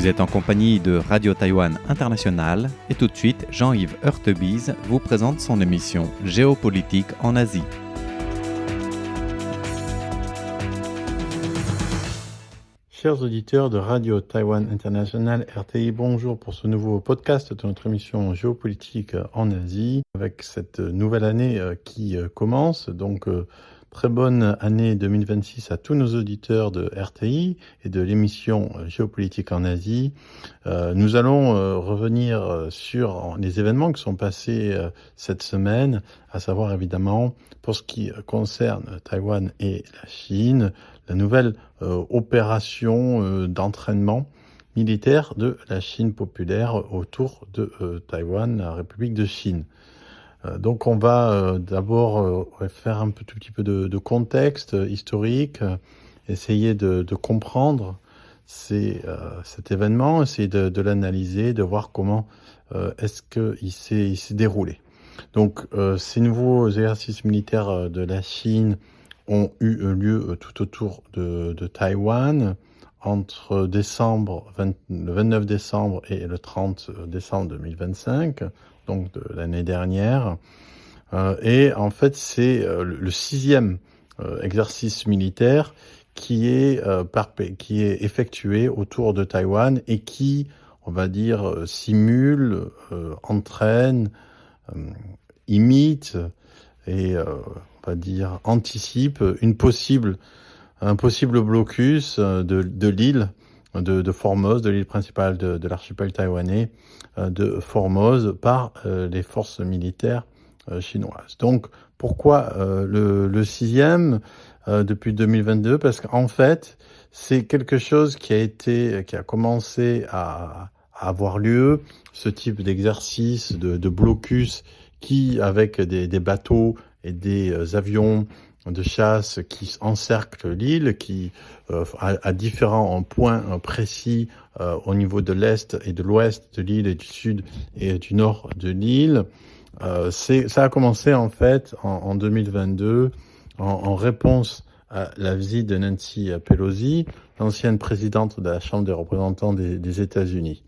Vous êtes en compagnie de Radio Taïwan International et tout de suite, Jean-Yves Heurtebise vous présente son émission Géopolitique en Asie. Chers auditeurs de Radio Taïwan International RTI, bonjour pour ce nouveau podcast de notre émission Géopolitique en Asie avec cette nouvelle année qui commence. Donc, très bonne année 2026 à tous nos auditeurs de RTI et de l'émission Géopolitique en Asie. Nous allons revenir sur les événements qui sont passés cette semaine, à savoir évidemment pour ce qui concerne Taïwan et la Chine, la nouvelle opération d'entraînement militaire de la Chine populaire autour de Taïwan, la République de Chine. Donc on va d'abord faire un tout petit peu de contexte historique, essayer de comprendre cet événement, essayer de l'analyser, de voir comment est-ce qu'il s'est déroulé. Donc ces nouveaux exercices militaires de la Chine ont eu lieu tout autour de Taïwan entre le 29 décembre et le 30 décembre 2025, donc de l'année dernière. Et en fait, c'est le 6e exercice militaire qui est effectué autour de Taïwan et qui, on va dire, simule, entraîne, imite et on va dire anticipe un possible blocus de l'île de Formose, de l'île principale de l'archipel taïwanais de Formose par les forces militaires chinoises. Donc pourquoi le 6e depuis 2022? Parce qu'en fait, c'est quelque chose qui a commencé à avoir lieu, ce type d'exercice de blocus qui, avec des bateaux et des avions de chasse qui encerclent l'île, qui à différents points précis au niveau de l'est et de l'ouest de l'île et du sud et du nord de l'île. Ça a commencé en fait en 2022 en réponse à la visite de Nancy Pelosi, l'ancienne présidente de la Chambre des représentants des États-Unis.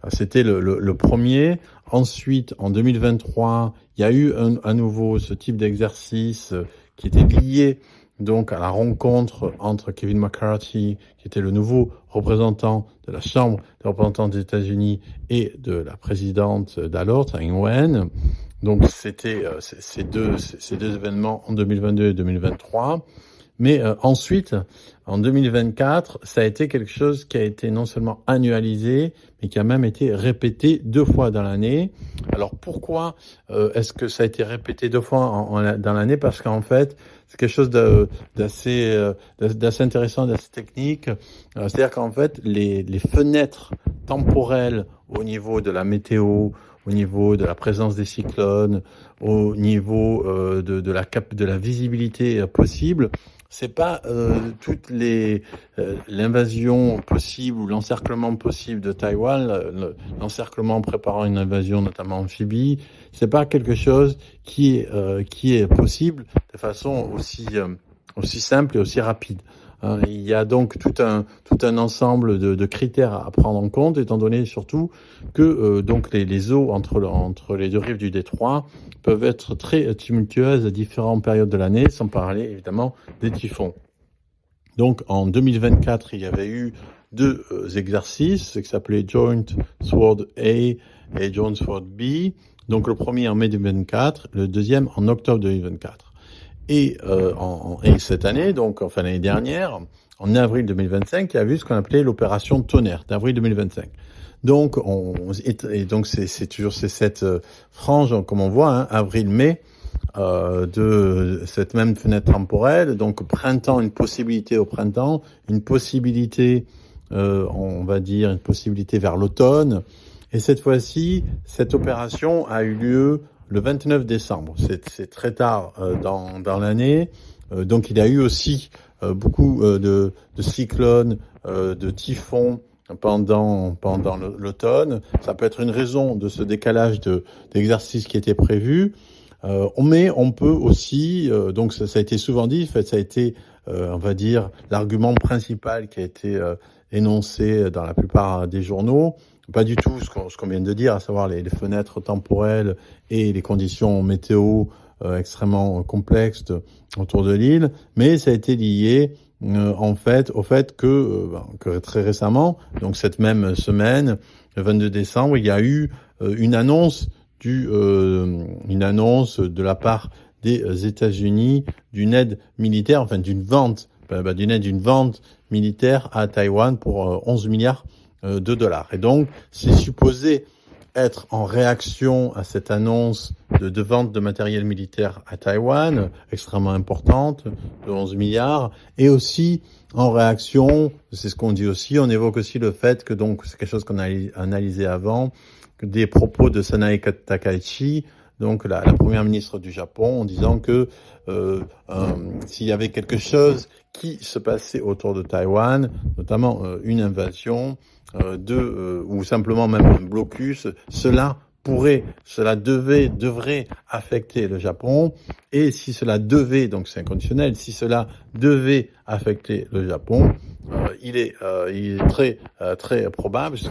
C'était le premier. Ensuite, en 2023, il y a eu à nouveau ce type d'exercice qui était lié donc à la rencontre entre Kevin McCarthy, qui était le nouveau représentant de la Chambre des représentants des États-Unis, et de la présidente d'alors, Tsai Ing-wen. Donc c'était ces deux événements en 2022 et 2023. Mais ensuite, en 2024, ça a été quelque chose qui a été non seulement annualisé, mais qui a même été répété 2 fois dans l'année. Alors pourquoi est-ce que ça a été répété 2 fois dans l'année? Parce qu'en fait, c'est quelque chose d'assez intéressant, d'assez technique. C'est-à-dire qu'en fait, les fenêtres temporelles au niveau de la météo, au niveau de la présence des cyclones, au niveau de la visibilité possible, c'est pas toute l'invasion possible ou l'encerclement possible de Taïwan, l'encerclement préparant une invasion notamment amphibie, c'est pas quelque chose qui est possible de façon aussi simple et aussi rapide. Il y a donc tout un ensemble de critères à prendre en compte, étant donné surtout que donc les eaux entre les deux rives du détroit peuvent être très tumultueuses à différentes périodes de l'année, sans parler évidemment des typhons. Donc en 2024, il y avait eu 2 exercices qui s'appelaient Joint Sword A et Joint Sword B. Donc le premier en mai 2024, le deuxième en octobre 2024. Et cette année, donc enfin l'année dernière, en avril 2025, il y a eu ce qu'on appelait l'opération Tonnerre d'avril 2025. Donc donc c'est toujours cette frange, comme on voit, avril-mai, de cette même fenêtre temporelle. Donc printemps, une possibilité au printemps, une possibilité, on va dire, une possibilité vers l'automne. Et cette fois-ci, cette opération a eu lieu le 29 décembre. C'est très tard dans l'année. Donc il y a eu aussi beaucoup de cyclones, de typhons pendant l'automne. Ça peut être une raison de ce décalage d'exercice qui était prévu. Mais on peut aussi, donc ça a été souvent dit, en fait, ça a été, on va dire, l'argument principal qui a été énoncé dans la plupart des journaux. Pas du tout ce qu'on vient de dire, à savoir les fenêtres temporelles et les conditions météo extrêmement complexes autour de l'île, mais ça a été lié en fait au fait que très récemment, donc cette même semaine, le 22 décembre, il y a eu une annonce de la part des États-Unis d'une aide militaire, enfin d'une vente militaire à Taïwan pour 11 milliards de dollars. Et donc, c'est supposé être en réaction à cette annonce de vente de matériel militaire à Taïwan, extrêmement importante, de 11 milliards, et aussi en réaction, c'est ce qu'on dit aussi, on évoque aussi le fait que, donc, c'est quelque chose qu'on a analysé avant, que des propos de Sanae Takaichi, donc la première ministre du Japon, en disant que s'il y avait quelque chose qui se passait autour de Taïwan, notamment une invasion ou simplement même un blocus, cela devrait affecter le Japon, et si cela devait, donc c'est inconditionnel, si cela devait affecter le Japon, il est très probable, c'est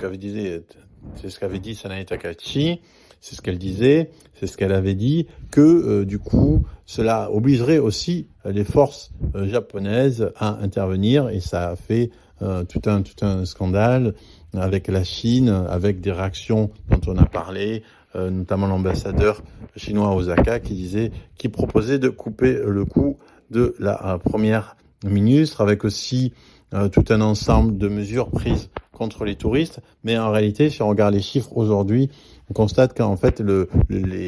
ce qu'avait dit Sanae Takaichi, c'est ce qu'elle disait, c'est ce qu'elle avait dit, que du coup, cela obligerait aussi les forces japonaises à intervenir, et ça a fait tout un scandale avec la Chine, avec des réactions dont on a parlé, notamment l'ambassadeur chinois à Osaka qui proposait de couper le cou de la première ministre, avec aussi tout un ensemble de mesures prises contre les touristes. Mais en réalité, si on regarde les chiffres aujourd'hui, on constate qu'en fait, même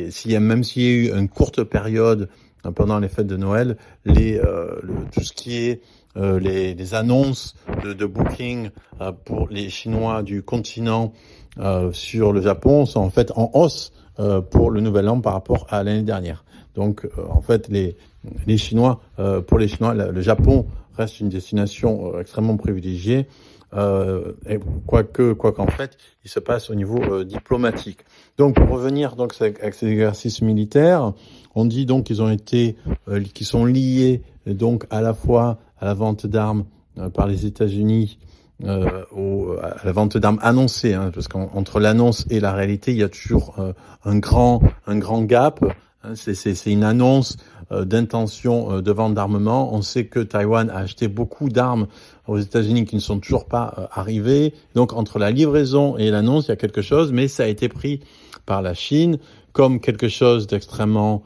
s'il y a eu une courte période pendant les fêtes de Noël, tout ce qui est les annonces de booking pour les Chinois du continent sur le Japon sont en fait en hausse pour le Nouvel An par rapport à l'année dernière. Donc en fait, les Chinois, pour les Chinois, le Japon reste une destination extrêmement privilégiée. Quoi qu'en fait, il se passe au niveau diplomatique. Donc, pour revenir donc avec ces exercices militaires, on dit donc qu'ils sont liés donc à la fois à la vente d'armes par les États-Unis, à la vente d'armes annoncée, parce qu'entre l'annonce et la réalité, il y a toujours un grand gap. C'est une annonce d'intention de vente d'armement. On sait que Taïwan a acheté beaucoup d'armes aux États-Unis qui ne sont toujours pas arrivées. Donc entre la livraison et l'annonce, il y a quelque chose, mais ça a été pris par la Chine comme quelque chose d'extrêmement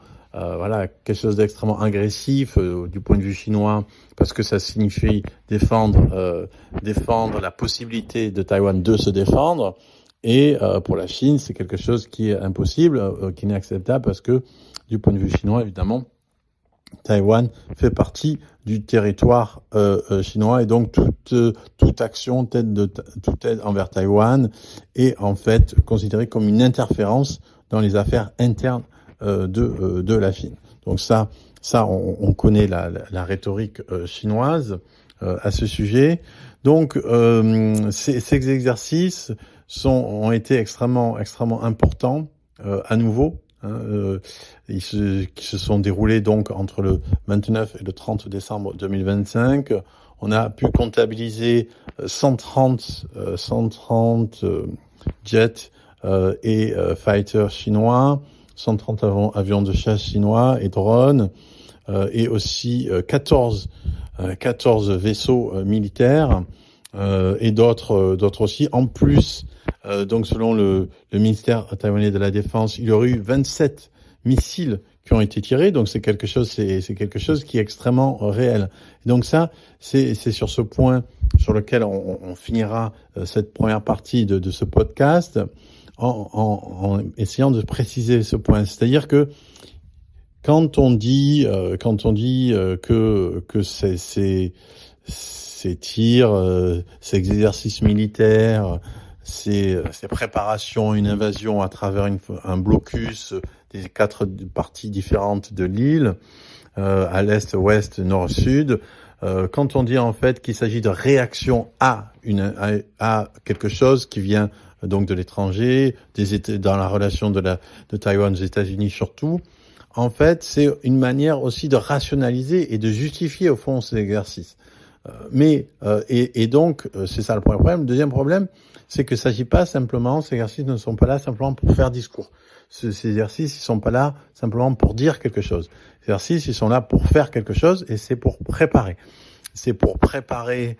agressif du point de vue chinois, parce que ça signifie défendre la possibilité de Taïwan de se défendre. Et pour la Chine, c'est quelque chose qui est impossible, qui n'est acceptable, parce que du point de vue chinois, évidemment, Taïwan fait partie du territoire chinois, et donc toute action, toute aide envers Taïwan est en fait considérée comme une interférence dans les affaires internes de la Chine. Donc ça on connaît la rhétorique chinoise à ce sujet. Donc ces exercices ont été extrêmement importants à nouveau. Qui se sont déroulés donc entre le 29 et le 30 décembre 2025. On a pu comptabiliser 130 jets et fighters chinois, 130 avions de chasse chinois et drones, et aussi 14 vaisseaux militaires, et d'autres aussi. En plus, donc selon le ministère taïwanais de la Défense, il y aurait eu 27 missiles qui ont été tirés. Donc c'est quelque chose qui est extrêmement réel. Et donc ça, c'est sur ce point sur lequel on finira cette première partie de ce podcast en essayant de préciser ce point. C'est-à-dire que quand on dit que ces tirs, ces exercices militaires, ces préparations, une invasion à travers un blocus des 4 parties différentes de l'île, à l'est, ouest, nord, sud, quand on dit en fait qu'il s'agit de réaction à quelque chose qui vient donc de l'étranger, dans la relation de Taïwan aux États-Unis surtout, en fait, c'est une manière aussi de rationaliser et de justifier au fond ces exercices. Donc, c'est ça le premier problème. Le deuxième problème, c'est que s'agit pas simplement, ces exercices ne sont pas là simplement pour faire discours. Ces exercices, ils sont pas là simplement pour dire quelque chose. Ces exercices, ils sont là pour faire quelque chose et c'est pour préparer. C'est pour préparer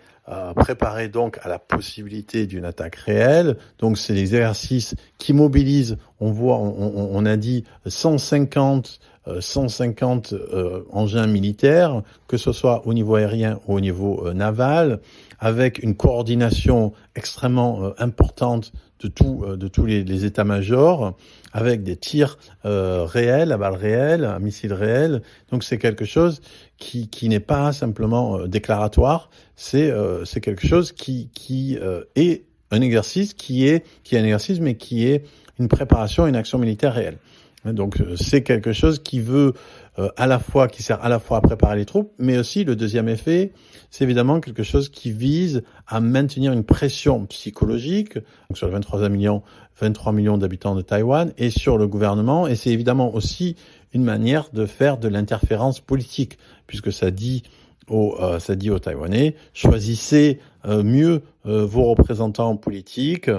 donc à la possibilité d'une attaque réelle. Donc c'est des exercices qui mobilisent, on a dit 150 engins militaires, que ce soit au niveau aérien ou au niveau naval, avec une coordination extrêmement importante de tous les états-majors, avec des tirs réels, à balles réelles, à missiles réels. Donc c'est quelque chose qui n'est pas simplement déclaratoire, c'est quelque chose qui est un exercice qui est un exercice, mais qui est une préparation à une action militaire réelle. Donc c'est quelque chose qui veut qui sert à la fois à préparer les troupes, mais aussi le deuxième effet, c'est évidemment quelque chose qui vise à maintenir une pression psychologique donc sur les 23 millions d'habitants de Taïwan et sur le gouvernement, et c'est évidemment aussi une manière de faire de l'interférence politique, puisque ça dit aux Taïwanais, choisissez mieux vos représentants politiques,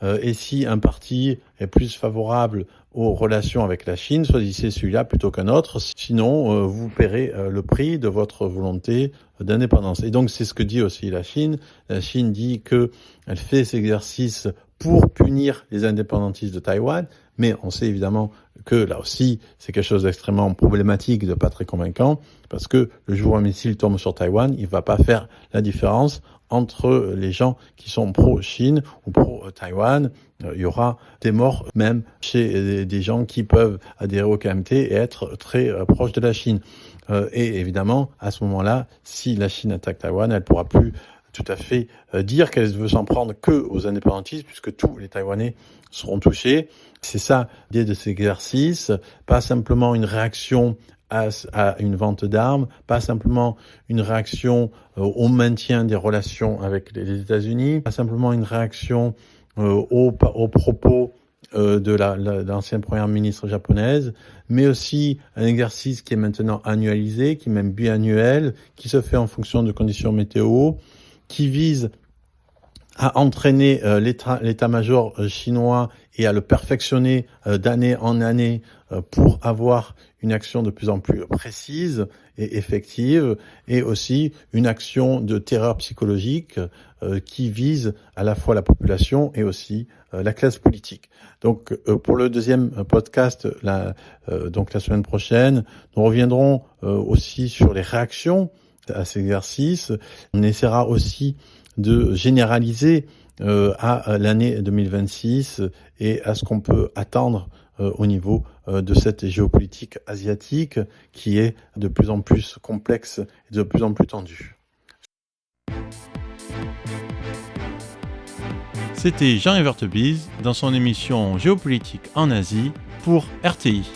et si un parti est plus favorable aux relations avec la Chine, choisissez celui-là plutôt qu'un autre, sinon vous paierez le prix de votre volonté d'indépendance. Et donc c'est ce que dit aussi la Chine. La Chine dit que elle fait cet exercice pour punir les indépendantistes de Taïwan, mais on sait évidemment que là aussi c'est quelque chose d'extrêmement problématique, de pas très convaincant, parce que le jour où un missile tombe sur Taïwan, il va pas faire la différence entre les gens qui sont pro-Chine ou pro-Taïwan. Il y aura des morts même chez des gens qui peuvent adhérer au KMT et être très proches de la Chine. Et évidemment, à ce moment-là, si la Chine attaque Taïwan, elle pourra plus tout à fait dire qu'elle veut s'en prendre que aux indépendantistes, puisque tous les Taïwanais seront touchés. C'est ça l'idée de cet exercice, pas simplement une réaction à une vente d'armes, pas simplement une réaction au maintien des relations avec les États-Unis, pas simplement une réaction aux propos de l'ancienne première ministre japonaise, mais aussi un exercice qui est maintenant annualisé, qui est même biannuel, qui se fait en fonction de conditions météo, qui vise à entraîner l'état-major chinois et à le perfectionner d'année en année pour avoir une action de plus en plus précise et effective, et aussi une action de terreur psychologique qui vise à la fois la population et aussi la classe politique. Donc pour le deuxième podcast, donc la semaine prochaine, nous reviendrons aussi sur les réactions à cet exercice. On essaiera aussi de généraliser à l'année 2026 et à ce qu'on peut attendre au niveau de cette géopolitique asiatique qui est de plus en plus complexe et de plus en plus tendue. C'était Jean-Yves Heurtebise dans son émission Géopolitique en Asie pour RTI.